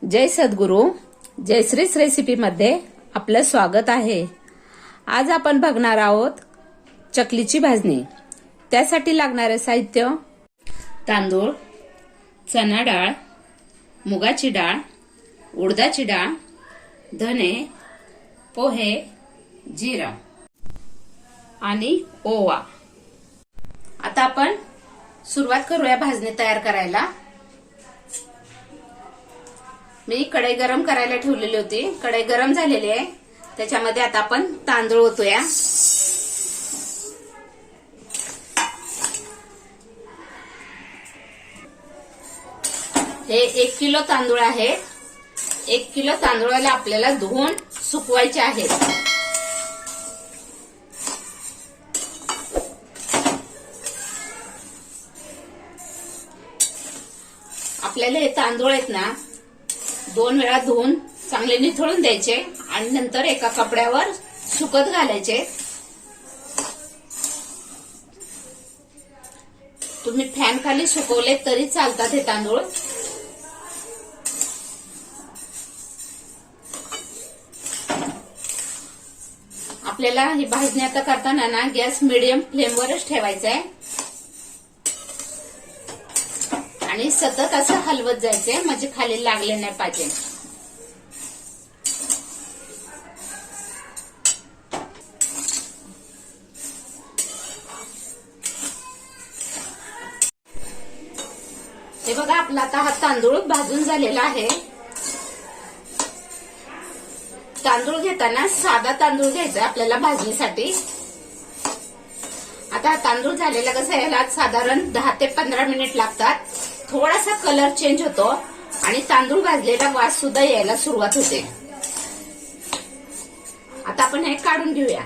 जय सद्गुरू. जयश्रीच रेसिपीमध्ये आपलं स्वागत आहे. आज आपण बघणार आहोत चकलीची भाजणी. त्यासाठी लागणारे साहित्य: तांदूळ, चणा डाळ, मुगाची डाळ, उडदाची डाळ, धने, पोहे, जिरा आणि ओवा. आता आपण सुरुवात करूया भाजणी तयार करायला. मी कढई गरम करायला ठेवलेली होती. कढई गरम झालेली आहे. त्याच्यामध्ये आता आपण तांदूळ ओतूया. हे 1 किलो तांदूळ आहे. 1 किलो तांदूळाला आपल्याला धुवून सुकवायचे आहेत. आपल्याला हे तांदूळ आहेत ना 2 वेळा धुवून चांगले निथळून द्यायचे आणि नंतर एका कपड्यावर सुकत घालायचे. तुम्ही फॅन खाली सुकवले तरी चालतात हे तांदूळ. आपल्याला ही भाजणी आता करताना ना गॅस मिडियम फ्लेमवरच ठेवायचा आहे आणि सतत असं हलवत जायचंय म्हणजे खाली लागले नाही पाहिजे. हे बघा आपला आता हा तांदूळ भाजून झालेला आहे. तांदूळ घेताना साधा तांदूळ घ्यायचा आपल्याला भाजणीसाठी. आता हा तांदूळ झालेला कसा याला साधारण 10 ते 15 मिनिट लागतात. थोडासा कलर चेंज होतो आणि तांदूळ भाजलेला वास सुद्धा यायला सुरुवात होते. आता आपण हे काढून घेऊया.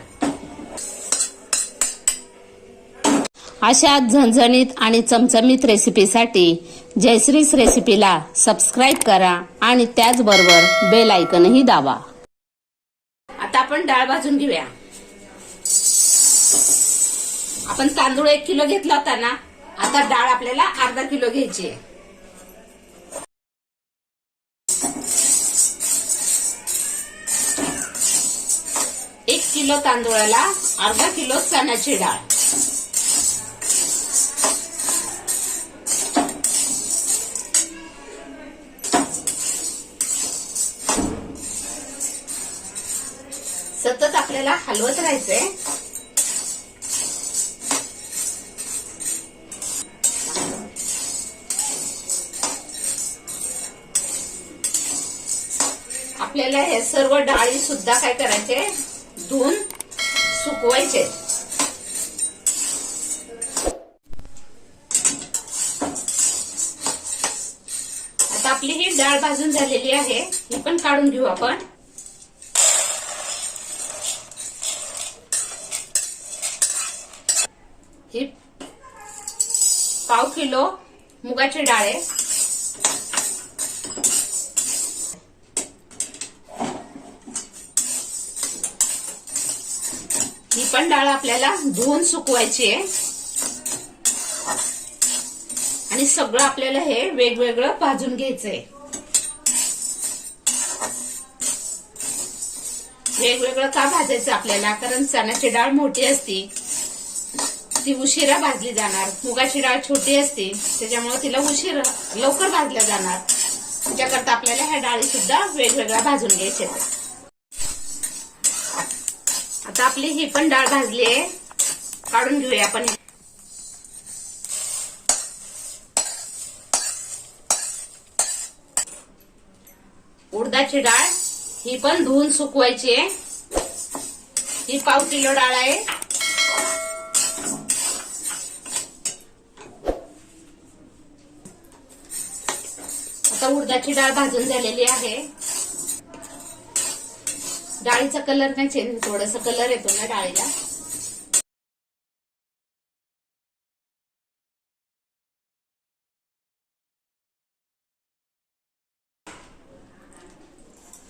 अशा झणझणीत आणि चमचमीत रेसिपीसाठी जयश्रीच रेसिपीला सबस्क्राईब करा आणि त्याचबरोबर बेल आयकॉनही दाबा. आता आपण डाळ भाजून घेऊया. आपण तांदूळ 1 किलो घेतला होता ना, आता डाळ आपल्याला अर्धा किलो घ्यायची आहे. एक किलो तांदूळाला अर्धा किलो चण्याची डाळ. सतत आपल्याला हलवत राहायचंय. आपल्याला हे सर्व डाळी सुद्धा काय करायचे, धुवून सुकवायचे. आता आपली ही डाळ भाजून झालेली आहे. ही पण काढून घेऊ आपण. ही पाव किलो मुगाची डाळ आहे. ही पण डाळ आपल्याला धुवून सुकवायची आहे आणि सगळं आपल्याला हे वेगवेगळं भाजून घ्यायचंय. वेगवेगळं का भाजायचं आपल्याला, कारण चण्याची डाळ मोठी असती, ती उशिरा भाजली जाणार. मुगाची डाळ छोटी असते त्याच्यामुळे तिला उशिरा लवकर भाजल्या जाणार. त्याच्याकरता आपल्याला ह्या डाळी सुद्धा वेगवेगळ्या भाजून घ्यायच्या. आता आपली ही पण डाळ भाजली आहे. काढून घेऊया आपण. उडदाची डाळ ही पण धुवून सुकवायची आहे. ही पाव किलो डाळ आहे. आता उडदाची डाळ भाजून झालेली आहे. डाळीचा कलर नाही चेंज, थोडासा कलर येतो ना डाळीला.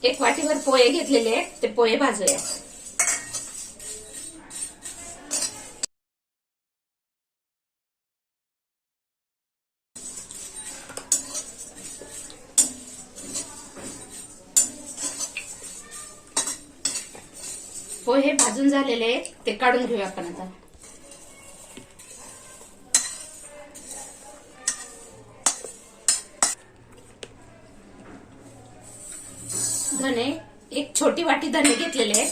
एक वाटीवर पोहे घेतलेले आहेत, ते पोहे भाजूया. पोहे भाजून झालेले आहेत, ते काढून घेऊया आपण आता. धने, एक छोटी वाटी धने घेतलेले आहेत.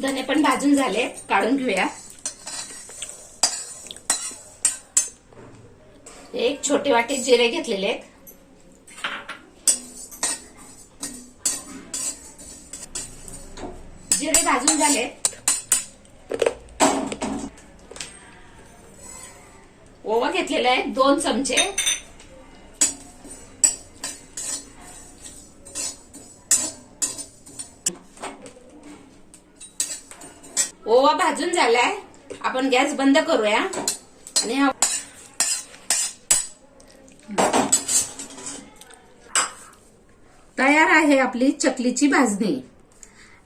धने पण भाजून झाले, काढून घेऊया. एक छोटी वाटी जिरे घेतलेले आहेत. जिरे भाजून झाले. ओवा घेतलेला आहे 2 चमचे. ओवा भाजून झालाय, आपण गॅस बंद करूया. आणि तयार आहे आपली चकलीची भाजणी.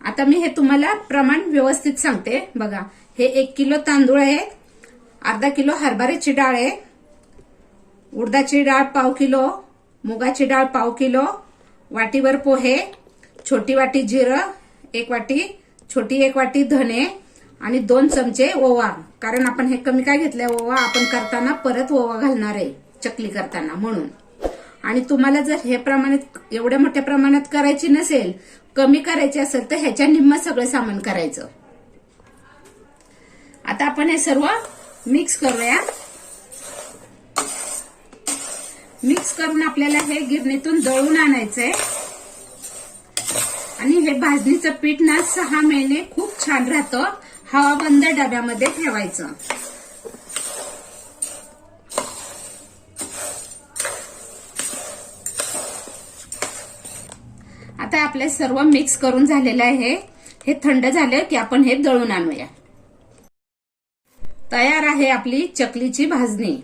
आता मी हे तुम्हाला प्रमाण व्यवस्थित सांगते बघा. हे 1 किलो तांदूळ आहे, अर्धा किलो हरभऱ्याची डाळ आहे, उडदाची डाळ 1/2 किलो, मुगाची डाळ 1/2 किलो, वाटीभर पोहे, छोटी वाटी जिरं 1 वाटी, छोटी 1 वाटी धने आणि 2 चमचे ओवा. कारण आपण हे कमी काय घेतलंय, ओवा आपण करताना परत ओवा घालणार आहे चकली करताना म्हणून. आणि तुम्हाला जर हे प्रमाणात एवढ्या मोठ्या प्रमाणात करायची नसेल, कमी करायची असेल तर ह्याच्या निम्म सगळं सामान करायचं. आता आपण हे सर्व मिक्स करूया. मिक्स करून आपल्याला हे गिरणीतून दळून आणायचंय. आणि हे भाजणीचं पीठ ना 6 महिने खूप छान राहतं. हवाबंद डब्यामध्ये ठेवायचं. आता आपले सर्व मिक्स करून झालेलं आहे. हे थंड झालं की आपण हे दळून आणूया. तयार आहे आपली चकलीची भाजणी.